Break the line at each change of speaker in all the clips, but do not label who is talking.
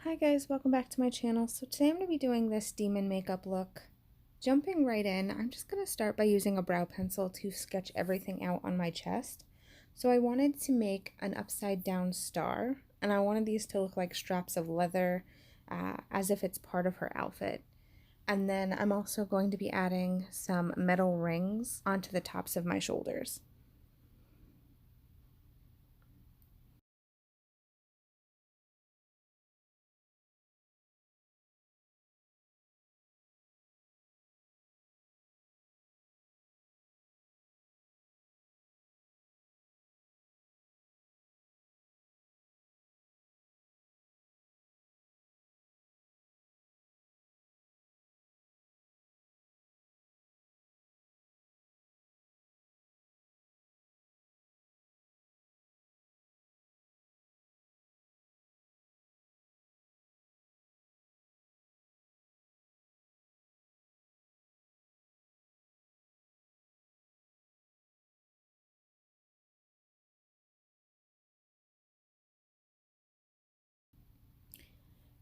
Hi guys, welcome back to my channel. So today I'm going to be doing this demon makeup look. Jumping right in, I'm just going to start by using a brow pencil to sketch everything out on my chest. So I wanted to make an upside down star, and I wanted these to look like straps of leather, as if it's part of her outfit. And then I'm also going to be adding some metal rings onto the tops of my shoulders.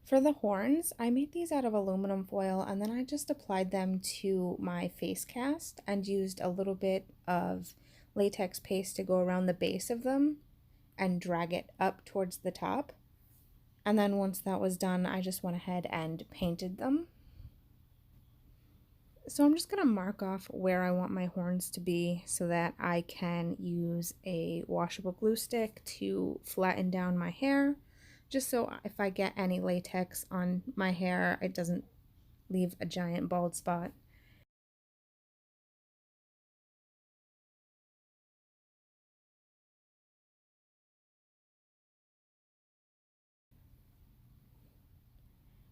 For the horns, I made these out of aluminum foil and then I just applied them to my face cast and used a little bit of latex paste to go around the base of them and drag it up towards the top. And then once that was done, I just went ahead and painted them. So I'm just going to mark off where I want my horns to be so that I can use a washable glue stick to flatten down my hair, just so if I get any latex on my hair, it doesn't leave a giant bald spot.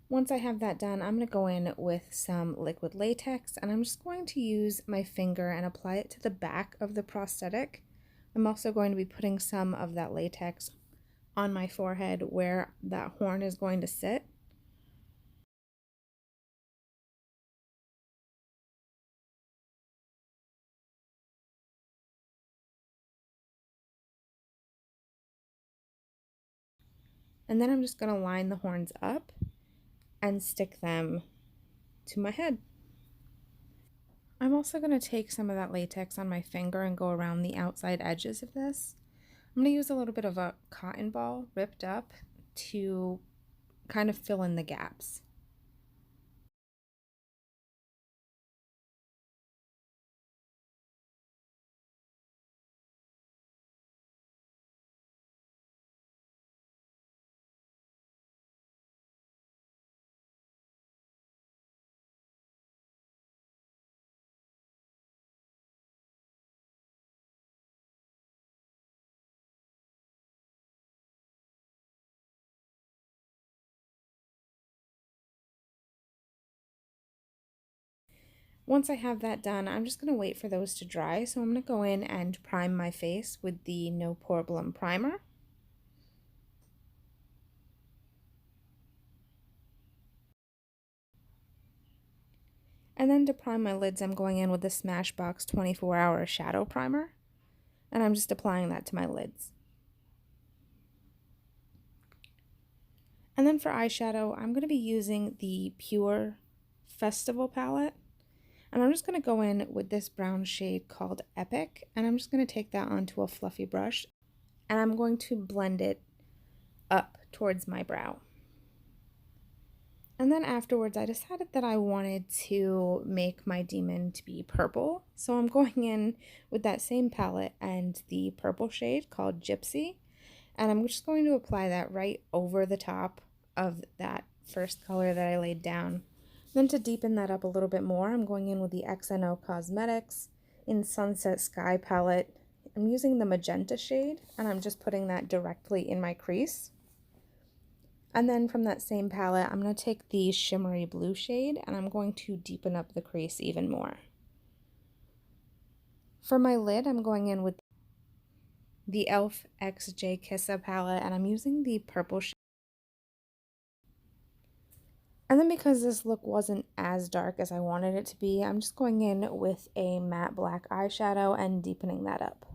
Once I have that done, I'm going to go in with some liquid latex and I'm just going to use my finger and apply it to the back of the prosthetic. I'm also going to be putting some of that latex on my forehead where that horn is going to sit. And then I'm just going to line the horns up and stick them to my head. I'm also going to take some of that latex on my finger and go around the outside edges of this. I'm going to use a little bit of a cotton ball ripped up to kind of fill in the gaps. Once I have that done, I'm just going to wait for those to dry. So I'm going to go in and prime my face with the No Problem Primer. And then to prime my lids, I'm going in with the Smashbox 24-Hour Shadow Primer. And I'm just applying that to my lids. And then for eyeshadow, I'm going to be using the Pure Festival palette. And I'm just going to go in with this brown shade called Epic. And I'm just going to take that onto a fluffy brush. And I'm going to blend it up towards my brow. And then afterwards, I decided that I wanted to make my demon to be purple. So I'm going in with that same palette and the purple shade called Gypsy. And I'm just going to apply that right over the top of that first color that I laid down. Then to deepen that up a little bit more, I'm going in with the XNO Cosmetics in Sunset Sky palette. I'm using the magenta shade, and I'm just putting that directly in my crease. And then from that same palette, I'm going to take the shimmery blue shade, and I'm going to deepen up the crease even more. For my lid, I'm going in with the e.l.f. XJ Kissa palette, and I'm using the purple shade. And then because this look wasn't as dark as I wanted it to be, I'm just going in with a matte black eyeshadow and deepening that up.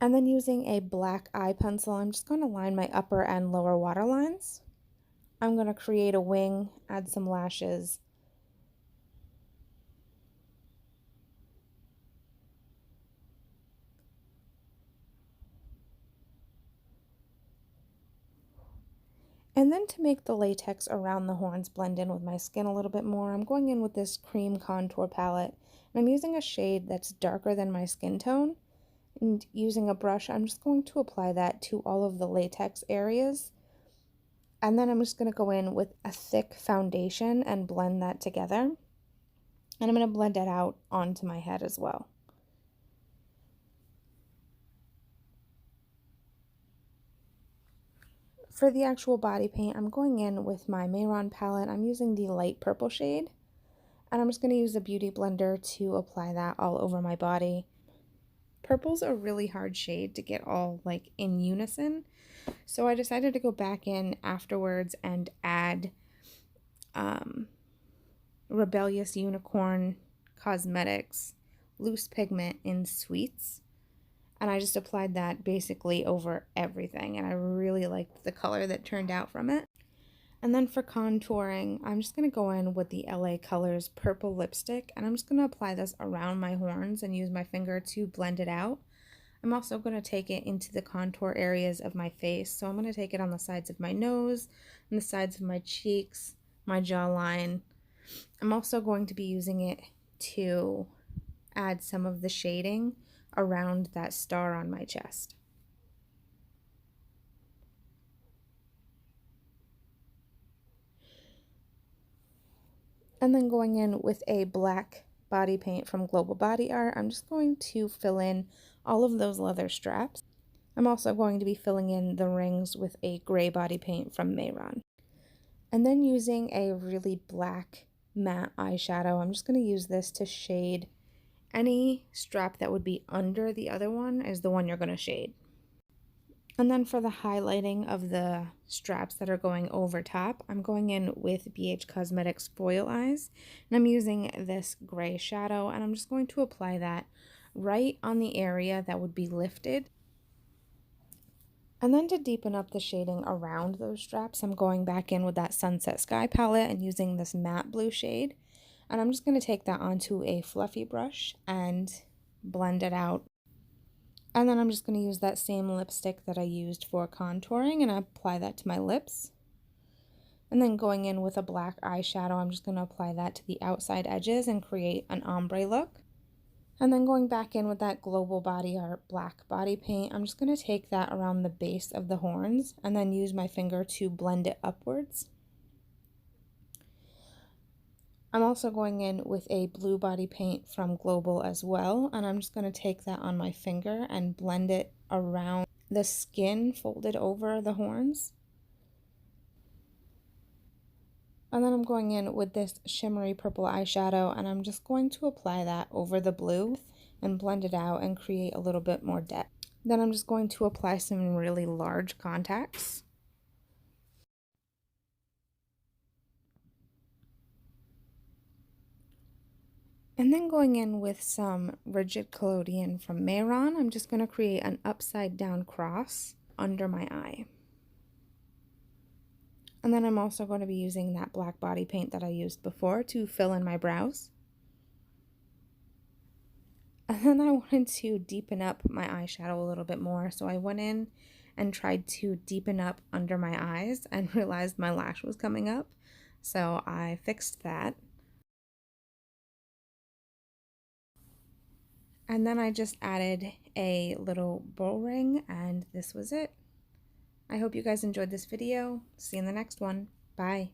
And then using a black eye pencil, I'm just going to line my upper and lower water lines. I'm going to create a wing, add some lashes. And then to make the latex around the horns blend in with my skin a little bit more, I'm going in with this cream contour palette. And I'm using a shade that's darker than my skin tone. And using a brush, I'm just going to apply that to all of the latex areas. And then I'm just going to go in with a thick foundation and blend that together. And I'm going to blend it out onto my head as well. For the actual body paint, I'm going in with my Mehron palette. I'm using the light purple shade. And I'm just going to use a beauty blender to apply that all over my body. Purple's a really hard shade to get all like in unison. So I decided to go back in afterwards and add Rebellious Unicorn Cosmetics loose pigment in Sweets, and I just applied that basically over everything, and I really liked the color that turned out from it. And then for contouring, I'm just going to go in with the LA Colors purple lipstick, and I'm just going to apply this around my horns and use my finger to blend it out. I'm also going to take it into the contour areas of my face, so I'm going to take it on the sides of my nose, and the sides of my cheeks, my jawline. I'm also going to be using it to add some of the shading around that star on my chest. And then going in with a black body paint from Global Body Art, I'm just going to fill in all of those leather straps. I'm also going to be filling in the rings with a gray body paint from Mehron. And then using a really black matte eyeshadow, I'm just going to use this to shade any strap that would be under the other one is the one you're going to shade. And then for the highlighting of the straps that are going over top, I'm going in with BH Cosmetics Foil Eyes. And I'm using this gray shadow, and I'm just going to apply that right on the area that would be lifted. And then to deepen up the shading around those straps, I'm going back in with that Sunset Sky palette and using this matte blue shade. And I'm just going to take that onto a fluffy brush and blend it out. And then I'm just going to use that same lipstick that I used for contouring and apply that to my lips. And then going in with a black eyeshadow, I'm just going to apply that to the outside edges and create an ombre look. And then going back in with that Global Body Art black body paint, I'm just going to take that around the base of the horns and then use my finger to blend it upwards. I'm also going in with a blue body paint from Global as well, and I'm just going to take that on my finger and blend it around the skin folded over the horns. And then I'm going in with this shimmery purple eyeshadow, and I'm just going to apply that over the blue and blend it out and create a little bit more depth. Then I'm just going to apply some really large contacts. And then going in with some rigid collodion from Mehron, I'm just going to create an upside down cross under my eye. And then I'm also going to be using that black body paint that I used before to fill in my brows. And then I wanted to deepen up my eyeshadow a little bit more, so I went in and tried to deepen up under my eyes and realized my lash was coming up, so I fixed that. And then I just added a little bow ring, and this was it. I hope you guys enjoyed this video. See you in the next one. Bye.